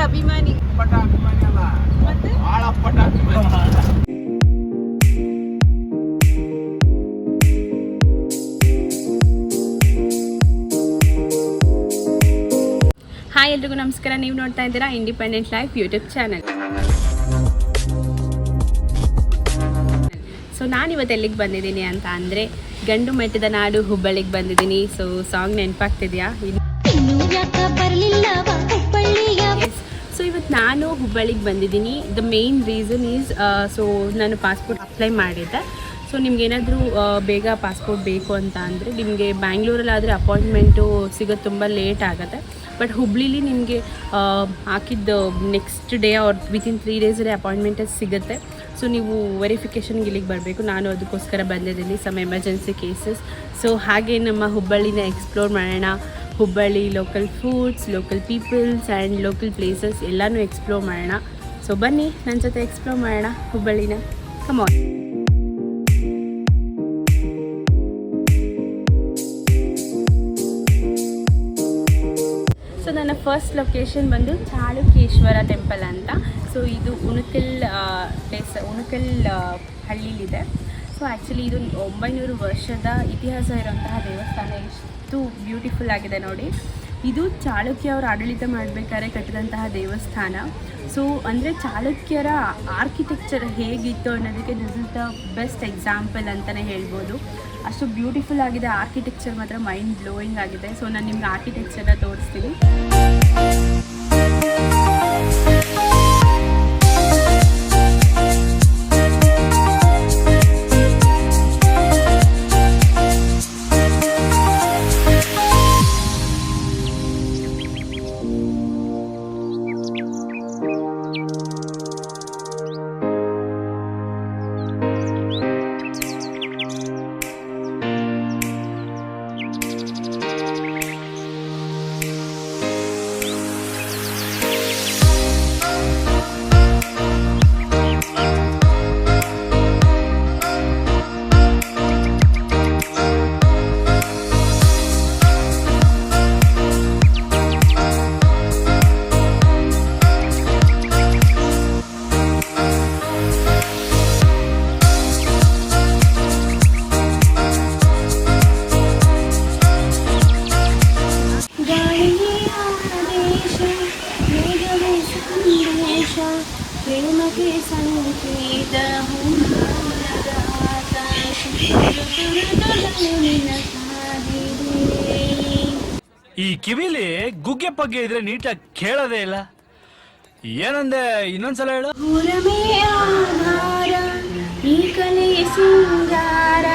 ಅಭಿಮಾನಿ. ಅಪ್ಪಟ ಅಭಿಮಾನಿ ಅಲ್ಲ, ಮತ್ತೆ ಭಾಳ ಅಪ್ಪಟ ಅಭಿಮಾನಿ. ಹಾಯ್ ಎಲ್ರಿಗೂ ನಮಸ್ಕಾರ. ನೀವು ನೋಡ್ತಾ ಇದ್ದೀರಾ independent life YouTube channel. So ನಾನಿವತ್ತು ಎಲ್ಲಿಗೆ ಬಂದಿದ್ದೀನಿ ಅಂತ ಅಂದರೆ ಗಂಡು ಮೆಟ್ಟಿದ ನಾಡು ಹುಬ್ಬಳ್ಳಿಗೆ ಬಂದಿದ್ದೀನಿ. So song ನೆನಪಾಗ್ತಿದೆಯಾ? ಸೊ ಇವತ್ತು ನಾನು ಹುಬ್ಬಳ್ಳಿಗೆ ಬಂದಿದ್ದೀನಿ. ದ ಮೇನ್ ರೀಸನ್ ಈಸ್ ನಾನು ಪಾಸ್ಪೋರ್ಟ್ ಅಪ್ಲೈ ಮಾಡಿದ್ದೆ. ಸೊ ನಿಮ್ಗೇನಾದರೂ ಬೇಗ ಪಾಸ್ಪೋರ್ಟ್ ಬೇಕು ಅಂತ ಅಂದರೆ ನಿಮಗೆ ಬ್ಯಾಂಗ್ಳೂರಲ್ಲಾದರೆ ಅಪಾಯಿಂಟ್ಮೆಂಟು ಸಿಗೋದು ತುಂಬ ಲೇಟ್ ಆಗುತ್ತೆ. ಬಟ್ ಹುಬ್ಳಿಲಿ ನಿಮಗೆ ಹಾಕಿದ್ದು ನೆಕ್ಸ್ಟ್ ಡೇ ಆರ್ ವಿತಿನ್ 3 ಡೇಸಲ್ಲೇ ಅಪಾಯಿಂಟ್ಮೆಂಟ್ ಸಿಗುತ್ತೆ. ಸೊ ನೀವು ವೆರಿಫಿಕೇಷನ್ಗೆ ಇಲ್ಲಿಗೆ ಬರಬೇಕು. ನಾನು ಅದಕ್ಕೋಸ್ಕರ ಬಂದಿದ್ದೀನಿ, ಸಮ್ ಎಮರ್ಜೆನ್ಸಿ ಕೇಸಸ್. ಸೊ ಹಾಗೆ ನಮ್ಮ ಹುಬ್ಬಳ್ಳಿನ ಎಕ್ಸ್ಪ್ಲೋರ್ ಮಾಡೋಣ. Hubballi local foods, local peoples and local places ಎಲ್ಲನೂ ಎಕ್ಸ್ಪ್ಲೋರ್ ಮಾಡೋಣ. ಸೊ ಬನ್ನಿ ನನ್ನ ಜೊತೆ ಎಕ್ಸ್ಪ್ಲೋರ್ ಮಾಡೋಣ ಹುಬ್ಬಳ್ಳಿನ. Come on. ಸೊ ನನ್ನ ಫಸ್ಟ್ ಲೊಕೇಶನ್ ಬಂದು ಚಾಲುಕೇಶ್ವರ ಟೆಂಪಲ್ ಅಂತ. ಸೊ ಇದು ಉಣಕಲ್ ಹಳ್ಳಿಲಿದೆ. ಸೊ ಆ್ಯಕ್ಚುಲಿ ಇದು 900 ವರ್ಷದ ಇತಿಹಾಸ ಇರುವಂತಹ ದೇವಸ್ಥಾನ. ಎಷ್ಟು ಬ್ಯೂಟಿಫುಲ್ ಆಗಿದೆ ನೋಡಿ. ಇದು ಚಾಲುಕ್ಯ ಅವರು ಆಡಳಿತ ಮಾಡಬೇಕಾದ್ರೆ ಕಟ್ಟಿದಂತಹ ದೇವಸ್ಥಾನ. ಸೊ ಅಂದರೆ ಚಾಲುಕ್ಯರ ಆರ್ಕಿಟೆಕ್ಚರ್ ಹೇಗಿತ್ತು ಅನ್ನೋದಕ್ಕೆ this is the best example ಅಂತಲೇ ಹೇಳ್ಬೋದು. ಅಷ್ಟು ಬ್ಯೂಟಿಫುಲ್ ಆಗಿದೆ. ಆರ್ಕಿಟೆಕ್ಚರ್ ಮಾತ್ರ ಮೈಂಡ್ ಬ್ಲೋಯಿಂಗ್ ಆಗಿದೆ. ಸೊ ನಾನು ನಿಮ್ಗೆ ಆರ್ಕಿಟೆಕ್ಚರ್ನ ತೋರಿಸ್ತೀನಿ. ಈ ಕಿವಿಲಿ ಗುಗ್ಗೆ ಪಗ್ಗೆ ಇದ್ರೆ ನೀಟಾಗಿ ಕೇಳೋದೇ ಇಲ್ಲ. ಏನಂದೆ ಇನ್ನೊಂದ್ಸಲ ಹೇಳು. ಈ ಕಲೆ ಸಿಂಗಾರ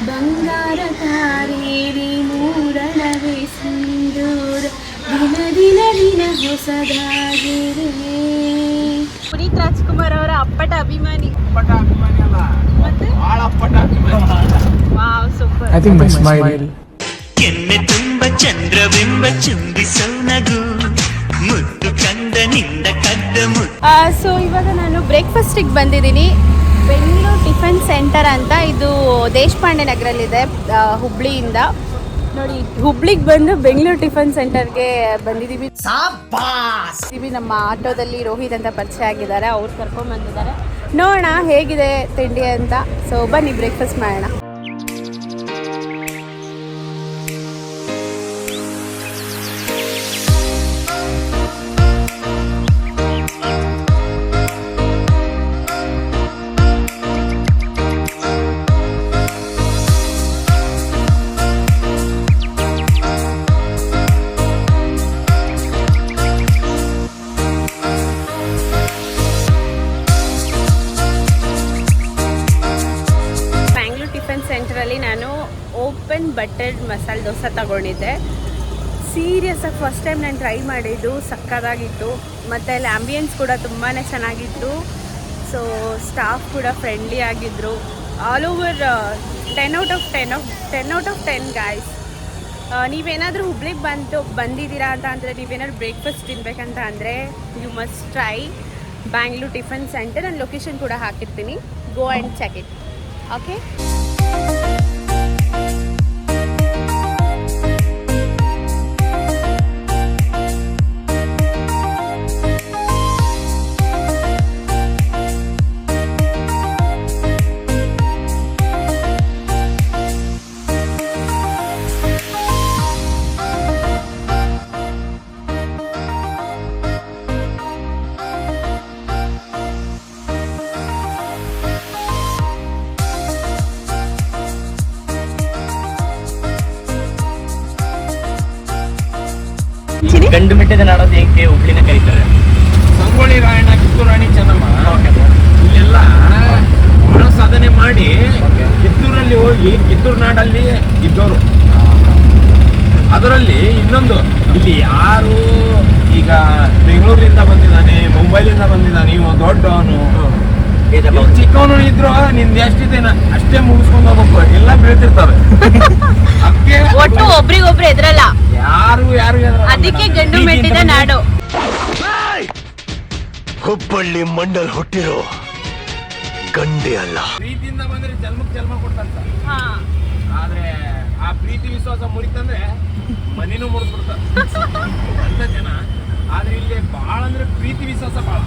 ಬಂಗಾರ ತಾರೇರಿ ಮೂರಣವೇ ಸಿಂಧೂರ ದಿನ ದಿನ ದಿನ ಹೊಸದಾಗಿರೆ. ಪುನೀತ್ ರಾಜ್ಕುಮಾರ್ ಅವರ ಅಪ್ಪಟ ಅಭಿಮಾನಿ. ಅಪ್ಪಟ ಅಭಿಮಾನಿ ಅಲ್ಲ, ಮತ್ತೆ ಭಾಳ ಅಪ್ಪಟ ಅಭಿಮಾನಿ. Wow, super. I think my smile. ಕೆನ್ನೆ ತುಂಬ ಚಂದ್ರಬಿಂಬ ಚುಂಬಿಸೋ ನಗು ಮುದ್ದು ಕಂದ ನಿಂದ ಕದ್ದ ಮುದ್ದು. ಸೊ ಇವಾಗ ನಾನು ಬ್ರೇಕ್ಫಾಸ್ಟಿಗೆ ಬಂದಿದ್ದೀನಿ. ಬೆಂಗಳೂರು ಟಿಫನ್ ಸೆಂಟರ್ ಅಂತ. ಇದು ದೇಶಪಾಂಡೆ ನಗರಲ್ಲಿದೆ ಹುಬ್ಳಿಯಿಂದ. ನೋಡಿ, ಹುಬ್ಳಿಗೆ ಬಂದು ಬೆಂಗಳೂರು ಟಿಫನ್ ಸೆಂಟರ್ಗೆ ಬಂದಿದ್ದೀವಿ. ನಮ್ಮ ಆಟೋದಲ್ಲಿ ರೋಹಿತ್ ಅಂತ ಪರಿಚಯ ಆಗಿದ್ದಾರೆ. ಅವ್ರು ಕರ್ಕೊಂಡು ಬಂದಿದ್ದಾರೆ. ನೋಡೋಣ ಹೇಗಿದೆ ತಿಂಡಿ ಅಂತ. ಸೊ ಬನ್ನಿ ಬ್ರೇಕ್ಫಾಸ್ಟ್ ಮಾಡೋಣ. ಸೆಂಟರಲ್ಲಿ ನಾನು ಓಪನ್ ಬಟರ್ ಮಸಾಲೆ ದೋಸೆ ತಗೊಂಡಿದ್ದೆ. ಸೀರಿಯಸ್ಸಾಗಿ ಫಸ್ಟ್ ಟೈಮ್ ನಾನು ಟ್ರೈ ಮಾಡಿದ್ದು. ಸಕ್ಕತ್ತಾಗಿತ್ತು. ಮತ್ತು ಅಲ್ಲಿ ಆಂಬಿಯನ್ಸ್ ಕೂಡ ತುಂಬಾ ಚೆನ್ನಾಗಿತ್ತು. ಸೊ ಸ್ಟಾಫ್ ಕೂಡ ಫ್ರೆಂಡ್ಲಿ ಆಗಿದ್ದರು. All over 10 out of 10 guys. ನೀವೇನಾದರೂ ಹುಬ್ಳಿಗೆ ಬಂದಿದ್ದೀರಾ ಅಂತ ಅಂದರೆ, ನೀವೇನಾದ್ರು ಬ್ರೇಕ್ಫಾಸ್ಟ್ ತಿನ್ಬೇಕಂತ ಅಂದರೆ you must try Bangalore tiffin centre. ನಾನು ಲೊಕೇಶನ್ ಕೂಡ ಹಾಕಿರ್ತೀನಿ. Go and check it. Okay. ಗಂಡು ಮೆಟ್ಟಿದ ನಾಡೋದು ಏಕೆ ಹುಬ್ಳಿನ ಕರೀತಾರೆ? ಸಂಗೊಳ್ಳಿ ರಾಯಣ್ಣ, ಕಿತ್ತೂರು ರಾಣಿ ಚೆನ್ನಮ್ಮ ಇಲ್ಲೆಲ್ಲ ಬಹಳ ಸಾಧನೆ ಮಾಡಿ ಕಿತ್ತೂರಲ್ಲಿ ಹೋಗಿ ಕಿತ್ತೂರು ನಾಡಲ್ಲಿ ಇದ್ದವರು. ಅದರಲ್ಲಿ ಇನ್ನೊಂದು, ಇಲ್ಲಿ ಯಾರು ಈಗ ಬೆಂಗಳೂರಿಂದ ಬಂದಿದ್ದಾನೆ, ಮುಂಬೈಲಿಂದ ಬಂದಿದ್ದಾನೆ, ಇವ ದೊಡ್ಡವನು ಚಿಕ್ಕವನು ಇದ್ರು ನಿಂದ ಎಷ್ಟಿದೆ ಅಷ್ಟೇ ಮುಗಿಸ್ಕೊಂಡು ಹೋಗ್ಬೇಕು, ಎಲ್ಲ ಬೀಳ್ತಿರ್ತಾರೆ. ಅದಕ್ಕೆ ಒಟ್ಟು ಒಬ್ರಿಗೊಬ್ರು ಎದ್ರಲ್ಲ, ಯಾರು ಅದಕ್ಕೆ ಗಂಡು ಮೆಟ್ಟಿದ ನಾಡು. ಹುಬ್ಬಳ್ಳಿ ಮಂಡಲ್ ಹುಟ್ಟಿರೋ ಗಂಡೆ ಅಲ್ಲ. ಪ್ರೀತಿಯಿಂದ ಬಂದ್ರೆ ಜನ್ಮಕ್ಕೆ ಜನ್ಮ ಕೊಡ್ತಂತ. ಆದ್ರೆ ಆ ಪ್ರೀತಿ ವಿಶ್ವಾಸ ಮುರಿತಂದ್ರೆ ಮನಿನೂ ಮುರಿದ್ಬಿಡ್ತಾರೆ ಅಂತ ಜನ. ಆದ್ರೆ ಇಲ್ಲಿ ಬಹಳ ಅಂದ್ರೆ ಪ್ರೀತಿ ವಿಶ್ವಾಸ ಬಹಳ.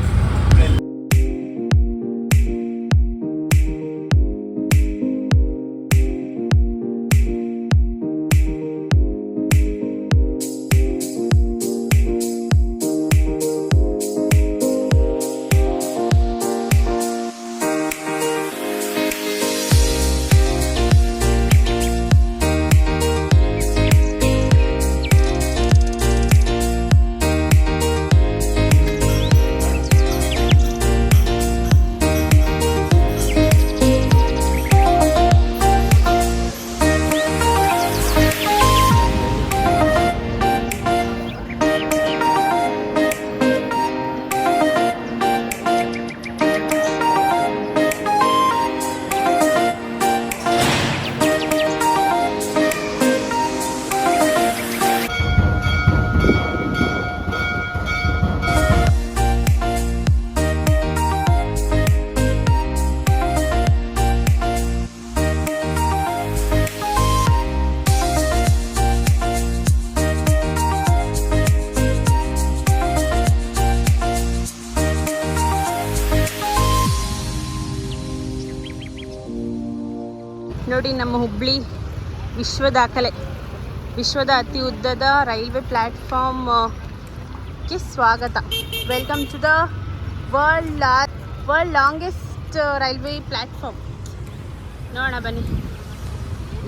ನೋಡಿ ನಮ್ಮ ಹುಬ್ಳಿ ವಿಶ್ವ ದಾಖಲೆ, ವಿಶ್ವದ ಅತಿ ಉದ್ದದ ರೈಲ್ವೆ ಪ್ಲ್ಯಾಟ್ಫಾರ್ಮ್ಗೆ ಸ್ವಾಗತ. Welcome to the world longest railway platform. ನೋಡೋಣ ಬನ್ನಿ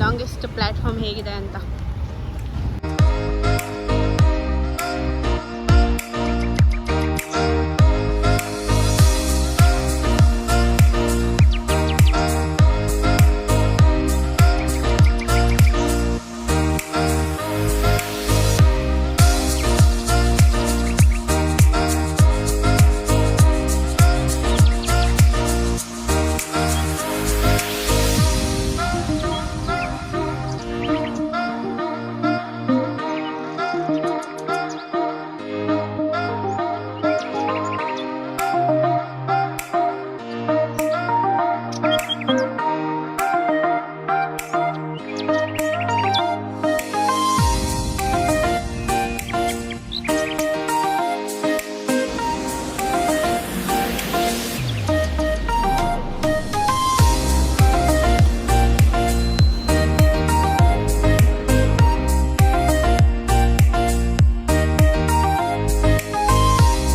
ಲಾಂಗೆಸ್ಟ್ ಪ್ಲ್ಯಾಟ್ಫಾರ್ಮ್ ಹೇಗಿದೆ ಅಂತ.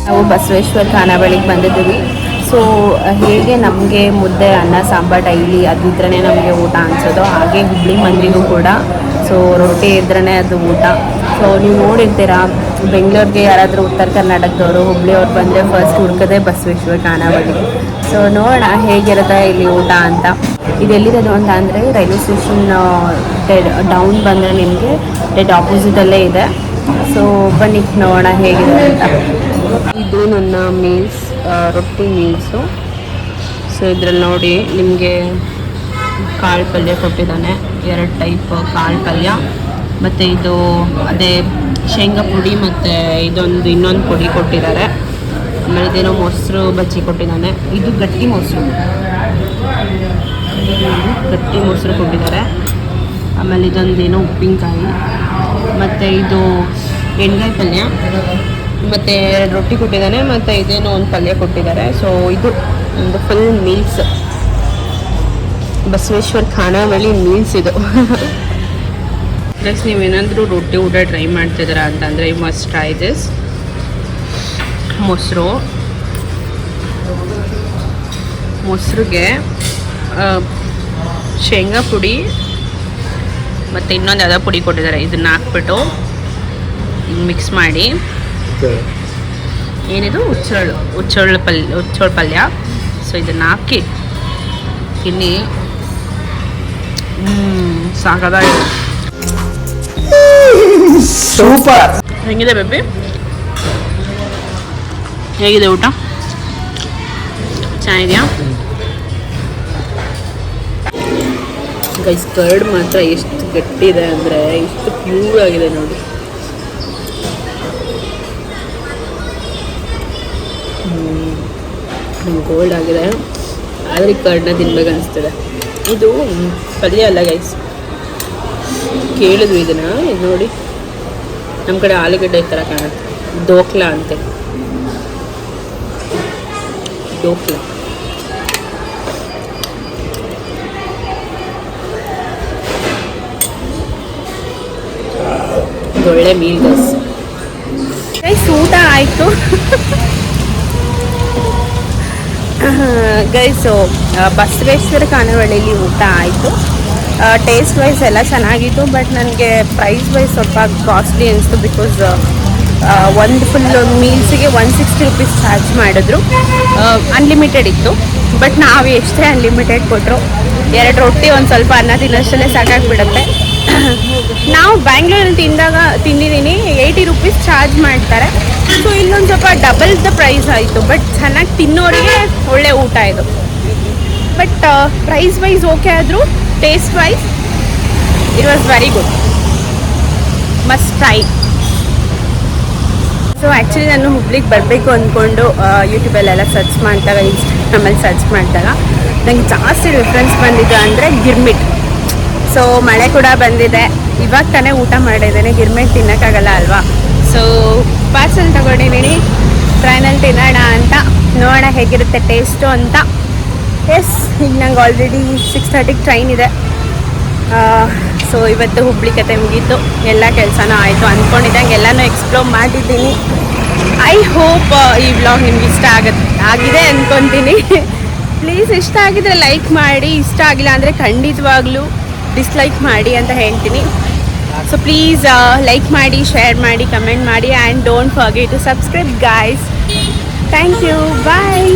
ನಾವು ಬಸವೇಶ್ವರ ಖಾನಾವಳಿಗೆ ಬಂದಿದ್ದೀವಿ. ಸೊ ಹೇಗೆ ನಮಗೆ ಮುದ್ದೆ ಅನ್ನ ಸಾಂಬಾರು ಡೈಲಿ ಅದಿದ್ರೇ ನಮಗೆ ಊಟ ಅನಿಸೋದು, ಹಾಗೆ ಹುಬ್ಳಿ ಮಂದಿಗೂ ಕೂಡ ಸೊ ರೊಟ್ಟಿ ಇದ್ರೇ ಅದು ಊಟ. ಸೊ ನೀವು ನೋಡಿರ್ತೀರಾ, ಬೆಂಗಳೂರಿಗೆ ಯಾರಾದರೂ ಉತ್ತರ ಕರ್ನಾಟಕದವರು ಹುಬ್ಳಿಯವ್ರು ಬಂದರೆ ಫಸ್ಟ್ ಹುಡ್ಕೋದೇ ಬಸವೇಶ್ವರ ಖಾನಾವಳಿ. ಸೊ ನೋಡೋಣ ಹೇಗಿರುತ್ತೆ ಇಲ್ಲಿ ಊಟ ಅಂತ. ಇದೆಲ್ಲಿರೋದು ಅಂತ ಅಂದರೆ ರೈಲ್ವೆ ಸ್ಟೇಷನ್ ಡೌನ್ ಬಂದರೆ ನಿಮಗೆ ಡೆಡ್ ಆಪೋಸಿಟಲ್ಲೇ ಇದೆ. ಸೊ ಬನ್ನಿ ನೋಡೋಣ ಹೇಗಿದೆ ಅಂತ. ಇದು ನನ್ನ ಮೀಲ್ಸ್, ರೊಟ್ಟಿ ಮೀಲ್ಸು. ಸೊ ಇದರಲ್ಲಿ ನೋಡಿ ನಿಮಗೆ ಕಾಳು ಪಲ್ಯ ಕೊಟ್ಟಿದ್ದಾನೆ, 2 ಟೈಪ್ ಕಾಳು ಪಲ್ಯ, ಮತ್ತು ಇದು ಅದೇ ಶೇಂಗಾ ಪುಡಿ ಮತ್ತು ಇನ್ನೊಂದು ಪುಡಿ ಕೊಟ್ಟಿದ್ದಾರೆ. ಆಮೇಲೆ ಇದೇನೋ ಮೊಸರು ಬಜ್ಜಿ ಕೊಟ್ಟಿದ್ದಾನೆ. ಇದು ಗಟ್ಟಿ ಮೊಸರು ಕೊಟ್ಟಿದ್ದಾರೆ. ಆಮೇಲೆ ಇದೊಂದೇನೋ ಉಪ್ಪಿನಕಾಯಿ, ಮತ್ತು ಇದು ಎಣ್ಗಾಯಿ ಪಲ್ಯ, ಮತ್ತು 2 ರೊಟ್ಟಿ ಕೊಟ್ಟಿದ್ದಾನೆ, ಮತ್ತು ಇದೇನೋ ಒಂದು ಪಲ್ಯ ಕೊಟ್ಟಿದ್ದಾರೆ. ಸೊ ಇದು ಒಂದು ಫುಲ್ ಮೀಲ್ಸ್, ಬಸವೇಶ್ವರ ಖಾನಾವಳಿ ಮೀಲ್ಸ್ ಇದು. ಪ್ಲಸ್ ನೀವೇನಾದರೂ ರೊಟ್ಟಿ ಊಟ ಟ್ರೈ ಮಾಡ್ತಿದ್ದೀರಾ ಅಂತಂದರೆ ಯು ಮಸ್ಟ್ ಟ್ರೈ ದಿಸ್. ಮೊಸರಿಗೆ ಶೇಂಗಾ ಪುಡಿ ಮತ್ತು ಇನ್ನೊಂದು ಯಾವುದೋ ಪುಡಿ ಕೊಟ್ಟಿದ್ದಾರೆ. ಇದನ್ನು ಹಾಕ್ಬಿಟ್ಟು ಮಿಕ್ಸ್ ಮಾಡಿ ಏನಿದು ಹುಚ್ಚೋಳ ಪಲ್ಯ. ಸೊ ಇದನ್ನು ಹಾಕಿ ತಿನ್ನಿ, ಸಾಕಾಗಿದೆ. ಸೂಪರ್. ಹೆಂಗಿದೆ ಬೇಬಿ? ಹೇಗಿದೆ ಊಟ? ಚೆನ್ನಾಗಿದೆಯಾ ಗೈಸ್? ಕರ್ಡ್ ಮಾತ್ರ ಎಷ್ಟು ಗಟ್ಟಿದೆ ಅಂದರೆ ಎಷ್ಟು ಪ್ಯೂರ್ ಆಗಿದೆ ನೋಡಿ. ಗೋಲ್ಡ್ ಆಗಿದೆ, ಆದರೆ ಕರ್ಡ್ನ ತಿನ್ಬೇಕು ಅನಿಸ್ತದೆ. ಇದು ಪಲ್ಯ ಅಲ್ಲ ಗೈಸ್, ಕೇಳಿದ್ವಿ ಇದನ್ನು. ಇದು ನೋಡಿ, ನಮ್ಮ ಕಡೆ ಆಲೂಗಡ್ಡೆ ಥರ ಕಾಣುತ್ತೆ. ದೋಕ್ಲಾ ಅಂತೆ, ದೋಕ್ಲಾ. ಒಳ್ಳೆ ಮೀಲ್ ಗೈಸ್. ಊಟ ಆಯಿತು ಗೈಸು. ಬಸವೇಶ್ವರ ಖಾನಾವಳಿಲಿ ಊಟ ಆಯಿತು. ಟೇಸ್ಟ್ ವೈಸ್ ಎಲ್ಲ ಚೆನ್ನಾಗಿತ್ತು, ಬಟ್ ನನಗೆ ಪ್ರೈಸ್ ವೈಸ್ ಸ್ವಲ್ಪ ಕಾಸ್ಟ್ಲಿ ಅನಿಸ್ತು. ಬಿಕಾಸ್ ಒಂದು ಫುಲ್ ಮೀಲ್ಸಿಗೆ 160 ರೂಪೀಸ್ ಚಾರ್ಜ್ ಮಾಡಿದ್ರು. ಅನ್ಲಿಮಿಟೆಡ್ ಇತ್ತು, ಬಟ್ ನಾವು ಎಷ್ಟೇ ಅನ್ಲಿಮಿಟೆಡ್ ಕೊಟ್ಟರು 2 ರೊಟ್ಟಿ ಒಂದು ಸ್ವಲ್ಪ ಅನ್ನ ತಿನ್ನೋಷ್ಟಲ್ಲೇ ಸಾಕಾಗಿಬಿಡುತ್ತೆ. ನಾವು ಬ್ಯಾಂಗ್ಳೂರಲ್ಲಿ ತಿಂದಿದ್ದೀನಿ, 80 ರೂಪೀಸ್ ಚಾರ್ಜ್ ಮಾಡ್ತಾರೆ. ಸೊ ಇಲ್ಲೊಂದು ಸ್ವಲ್ಪ ಡಬಲ್ ದ ಪ್ರೈಸ್ ಆಯಿತು, ಬಟ್ ಚೆನ್ನಾಗಿ ತಿನ್ನೋರಿಗೆ ಒಳ್ಳೆ ಊಟ ಇದು. ಬಟ್ ಪ್ರೈಸ್ ವೈಸ್ ಓಕೆ ಆದರೂ taste wise it was very good, must try. So actually ನಾನು ಹುಬ್ಳಿಗೆ ಬರಬೇಕು ಅಂದ್ಕೊಂಡು ಯೂಟ್ಯೂಬಲ್ಲೆಲ್ಲ ಸರ್ಚ್ ಮಾಡಿದಾಗ, ಇನ್ಸ್ಟಾಗ್ರಾಮಲ್ಲಿ ಸರ್ಚ್ ಮಾಡಿದಾಗ ನನಗೆ ಜಾಸ್ತಿ ರೆಫರೆನ್ಸ್ ಬಂದಿದ್ದು ಅಂದರೆ ಗಿರ್ಮಿಟ್. ಸೊ ಮಳೆ ಕೂಡ ಬಂದಿದೆ, ಇವಾಗ ತಾನೇ ಊಟ ಮಾಡಿದ್ದೇನೆ. ಗಿರ್ಮಿಟ್ ತಿನ್ನೋಕ್ಕಾಗಲ್ಲ ಅಲ್ವಾ? ಸೊ ಪಾರ್ಸಲ್ ತಗೊಂಡಿದ್ದೀನಿ, ಟ್ರೈನಲ್ಲಿ ತಿನ್ನೋಣ ಅಂತ. ನೋಡೋಣ ಹೇಗಿರುತ್ತೆ ಟೇಸ್ಟು ಅಂತ. ಎಸ್, ಈಗ ನಂಗೆ ಆಲ್ರೆಡಿ 6:30ಗೆ ಟ್ರೈನ್ ಇದೆ. ಸೊ ಇವತ್ತು ಹುಬ್ಳಿ ಕತೆ ಮುಗೀತು, ಎಲ್ಲ ಕೆಲಸನೂ ಆಯಿತು. ಅಂದ್ಕೊಂಡಿದ್ದಂಗೆ ಎಲ್ಲನೂ ಎಕ್ಸ್ಪ್ಲೋರ್ ಮಾಡಿದ್ದೀನಿ. ಐ ಹೋಪ್ ಈ ವ್ಲಾಗ್ ನಿಮ್ಗೆ ಇಷ್ಟ ಆಗಿದೆ ಅಂದ್ಕೊತೀನಿ. ಪ್ಲೀಸ್ ಇಷ್ಟ ಆಗಿದ್ರೆ ಲೈಕ್ ಮಾಡಿ, ಇಷ್ಟ ಆಗಿಲ್ಲ ಅಂದರೆ ಖಂಡಿತವಾಗ್ಲೂ ಡಿಸ್ಲೈಕ್ ಮಾಡಿ ಅಂತ ಹೇಳ್ತೀನಿ. ಸೊ ಪ್ಲೀಸ್ ಲೈಕ್ ಮಾಡಿ, ಶೇರ್ ಮಾಡಿ, ಕಮೆಂಟ್ ಮಾಡಿ, and don't forget to subscribe guys. Thank you, bye.